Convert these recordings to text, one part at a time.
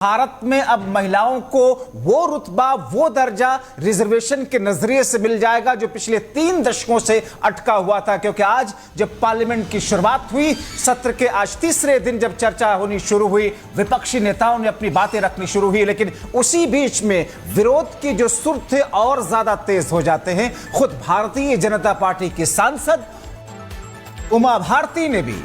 भारत में अब महिलाओं को वो रुतबा, वो दर्जा रिजर्वेशन के नजरिए से मिल जाएगा जो पिछले 3 दशकों से अटका हुआ था। क्योंकि आज जब पार्लियामेंट की शुरुआत हुई, सत्र के आज तीसरे दिन जब चर्चा होनी शुरू हुई, विपक्षी नेताओं ने अपनी बातें रखनी शुरू हुई, लेकिन उसी बीच में विरोध की जो सुर थे और ज्यादा तेज हो जाते हैं। खुद भारतीय जनता पार्टी की सांसद उमा भारती ने भी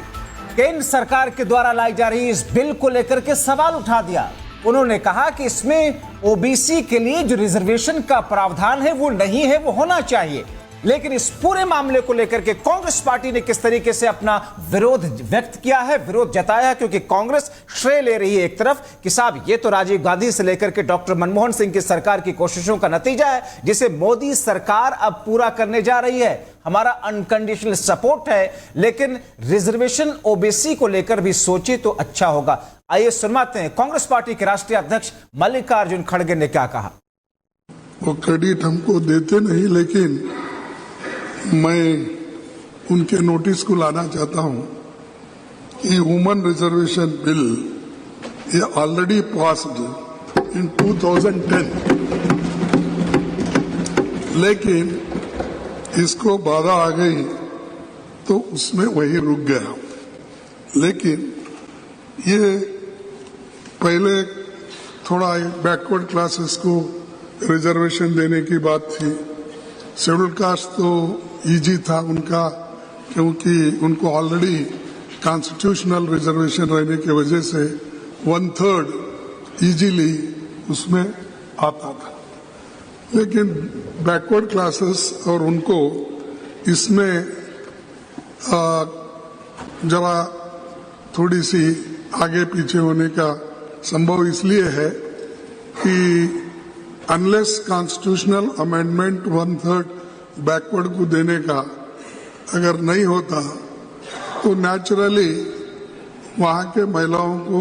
केंद्र सरकार के द्वारा लाई जा रही इस बिल को लेकर के सवाल उठा दिया। उन्होंने कहा कि इसमें ओबीसी के लिए जो रिजर्वेशन का प्रावधान है वो नहीं है, वो होना चाहिए। लेकिन इस पूरे मामले को लेकर के कांग्रेस पार्टी ने किस तरीके से अपना विरोध व्यक्त किया है, विरोध जताया है, क्योंकि कांग्रेस श्रेय ले रही है एक तरफ कि साहब ये तो राजीव गांधी से लेकर के डॉक्टर मनमोहन सिंह की सरकार की कोशिशों का नतीजा है, जिसे मोदी सरकार अब पूरा करने जा रही है। हमारा अनकंडीशनल सपोर्ट है, लेकिन रिजर्वेशन ओबीसी को लेकर भी सोचे तो अच्छा होगा। आइए सुनवाते हैं कांग्रेस पार्टी के राष्ट्रीय अध्यक्ष मल्लिकार्जुन खड़गे ने क्या कहा। वो क्रेडिट हमको देते नहीं, लेकिन मैं उनके नोटिस को लाना चाहता हूं कि वुमेन रिजर्वेशन बिल ये ऑलरेडी पास्ड इन 2010, लेकिन इसको बाधा आ गई तो उसमें वही रुक गया। लेकिन ये पहले थोड़ा बैकवर्ड क्लासेस को रिजर्वेशन देने की बात थी। शेड्यूल कास्ट तो इजी था उनका, क्योंकि उनको ऑलरेडी कॉन्स्टिट्यूशनल रिजर्वेशन रहने की वजह से 1/3 इजीली उसमें आता था। लेकिन बैकवर्ड क्लासेस और उनको इसमें जरा थोड़ी सी आगे पीछे होने का संभव इसलिए है कि अनलेस कॉन्स्टिट्यूशनल अमेंडमेंट 1/3 बैकवर्ड को देने का अगर नहीं होता तो नेचुरली वहां के महिलाओं को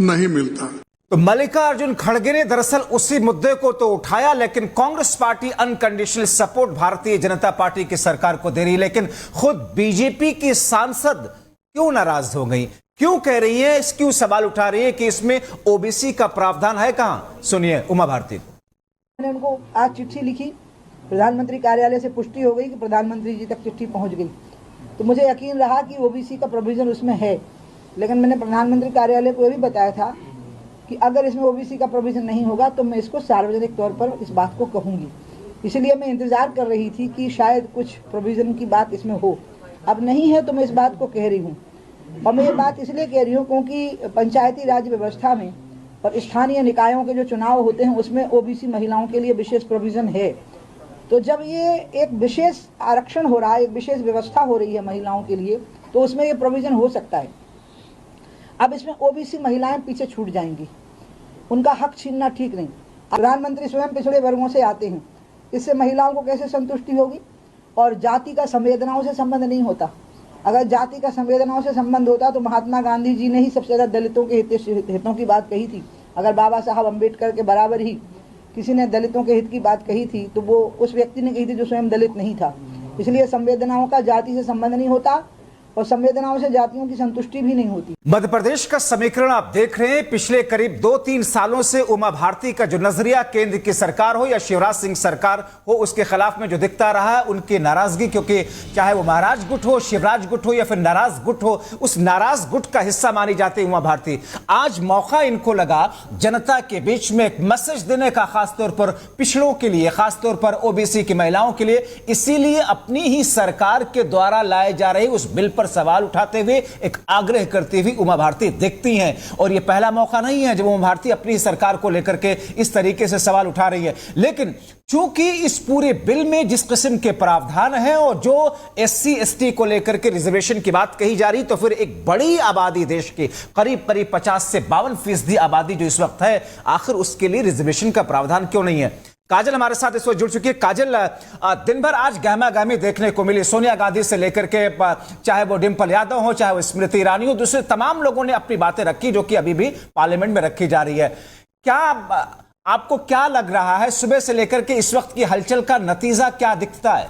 नहीं मिलता। तो मल्लिकार्जुन खड़गे ने दरअसल उसी मुद्दे को तो उठाया, लेकिन Congress party unconditional support Bharatiya Janata party की सरकार को दे रही, लेकिन खुद बीजेपी की सांसद क्यों नाराज हो गई, क्यों कह रही है, क्यों सवाल उठा रही है कि इसमें ओबीसी का प्रावधान है कहां? सुनिए उमा भारती। मैंने उनको आज चिट्ठी लिखी, प्रधानमंत्री कार्यालय से पुष्टि हो गई कि प्रधानमंत्री जी तक चिट्ठी पहुंच गई, तो मुझे यकीन रहा कि ओबीसी का प्रोविजन उसमें है। लेकिन मैंने प्रधानमंत्री कार्यालय को यह भी बताया था कि अगर इसमें ओबीसी का प्रोविजन नहीं होगा तो मैं इसको सार्वजनिक तौर पर इस बात को कहूंगी। इसलिए मैं इंतजार कर रही थी कि शायद कुछ प्रोविजन की बात इसमें हो। अब नहीं है तो मैं इस बात को कह रही हूँ, और मैं ये बात इसलिए कह रही हूँ क्योंकि पंचायती राज व्यवस्था में और स्थानीय निकायों के जो चुनाव होते हैं उसमें ओबीसी महिलाओं के लिए विशेष प्रोविजन है। तो जब ये एक विशेष आरक्षण हो रहा है, एक विशेष व्यवस्था हो रही है महिलाओं के लिए, तो उसमें ये प्रोविजन हो सकता है। अब इसमें ओबीसी महिलाएं पीछे छूट जाएंगी, उनका हक छीनना ठीक नहीं। प्रधानमंत्री स्वयं पिछड़े वर्गों से आते हैं, इससे महिलाओं को कैसे संतुष्टि होगी? और जाति का संवेदनाओं से संबंध नहीं होता। अगर जाति का संवेदनाओं से संबंध होता तो महात्मा गांधी जी ने ही सबसे ज्यादा दलितों के हितों की बात कही थी। अगर बाबा साहब अम्बेडकर के बराबर ही किसी ने दलितों के हित की बात कही थी तो वो उस व्यक्ति ने कही थी जो स्वयं दलित नहीं था। इसलिए संवेदनाओं का जाति से संबंध नहीं होता और संवेदनाओं से जातियों की संतुष्टि भी नहीं होती। मध्य प्रदेश का समीकरण आप देख रहे हैं। पिछले करीब 2-3 सालों से उमा भारती का जो नजरिया केंद्र की सरकार हो या शिवराज सिंह सरकार हो उसके खिलाफ में जो दिखता रहा है, उनकी नाराजगी, क्योंकि चाहे वो महाराज गुट हो, शिवराज गुट हो या फिर नाराज गुट हो, उस नाराज गुट का हिस्सा मानी जाती है उमा भारती। आज मौका इनको लगा जनता के बीच में एक मैसेज देने का, खासतौर पर पिछड़ों के लिए, खासतौर पर ओबीसी की महिलाओं के लिए। इसीलिए अपनी ही सरकार के द्वारा लाए जा रहे उस बिल सवाल उठाते हुए एक आग्रह करती हुई उमा भारती दिखती हैं। और यह पहला मौका नहीं है जब उमा भारती अपनी सरकार को लेकर के इस तरीके से सवाल उठा रही है। लेकिन चूंकि इस पूरे बिल में जिस किस्म के प्रावधान हैं और जो एससी एसटी को लेकर के रिजर्वेशन की बात कही जा रही, तो फिर एक बड़ी आबादी, देश की करीब 50 से 52% आबादी जो इस वक्त है, आखिर उसके लिए रिजर्वेशन का प्रावधान क्यों नहीं है? काजल हमारे साथ इस वक्त जुड़ चुकी है। काजल, दिन भर आज गहमा गहमी देखने को मिली, सोनिया गांधी से लेकर के चाहे वो डिंपल यादव हो, चाहे वो स्मृति ईरानी हो, दूसरे तमाम लोगों ने अपनी बातें रखी जो कि अभी भी पार्लियामेंट में रखी जा रही है। क्या आपको क्या लग रहा है, सुबह से लेकर के इस वक्त की हलचल का नतीजा क्या दिखता है?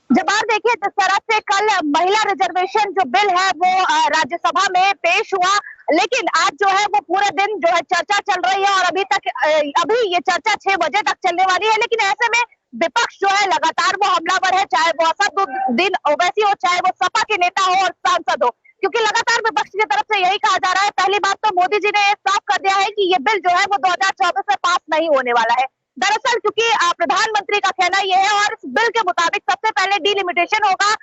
जब आप देखिए जिस तरह से कल महिला रिजर्वेशन जो बिल है वो राज्यसभा में पेश हुआ लेकिन आज जो है वो पूरे दिन जो है चर्चा चल रही है और अभी ये चर्चा 6 बजे तक चलने वाली है। लेकिन ऐसे में विपक्ष जो है लगातार वो हमलावर है, चाहे वो असदुद्दीन ओवैसी हो, चाहे वो सपा के नेता हो और सांसद हो, क्योंकि लगातार विपक्ष की तरफ से यही कहा जा रहा है। पहली बात तो मोदी जी ने साफ कर दिया है कि ये बिल जो है वो 2024 में पास नहीं होने वाला है। दरअसल क्योंकि प्रधानमंत्री का कहना यह है और इस बिल के मुताबिक सबसे पहले डिलिमिटेशन होगा,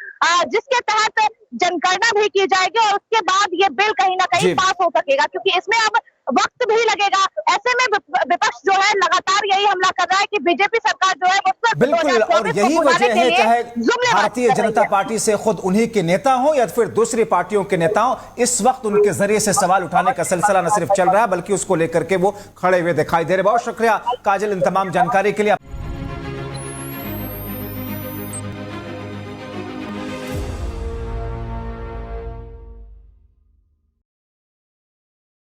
जिसके तहत जनगणना भी की जाएगी और उसके बाद ये बिल कहीं ना कहीं पास हो सकेगा, क्योंकि इसमें अब वक्त भी लगेगा। ऐसे में विपक्ष जो है लगातार यही हमला कर रहा है कि बीजेपी सरकार जो है वो बिल्कुल, और यही वजह है चाहे भारतीय जनता पार्टी से खुद उन्हीं के नेता हो या फिर दूसरी पार्टियों के नेता हो, इस वक्त उनके जरिए से सवाल उठाने का सिलसिला न सिर्फ चल रहा है बल्कि उसको लेकर के वो खड़े हुए दिखाई दे रहे। बहुत शुक्रिया काजल इन तमाम जानकारी के लिए।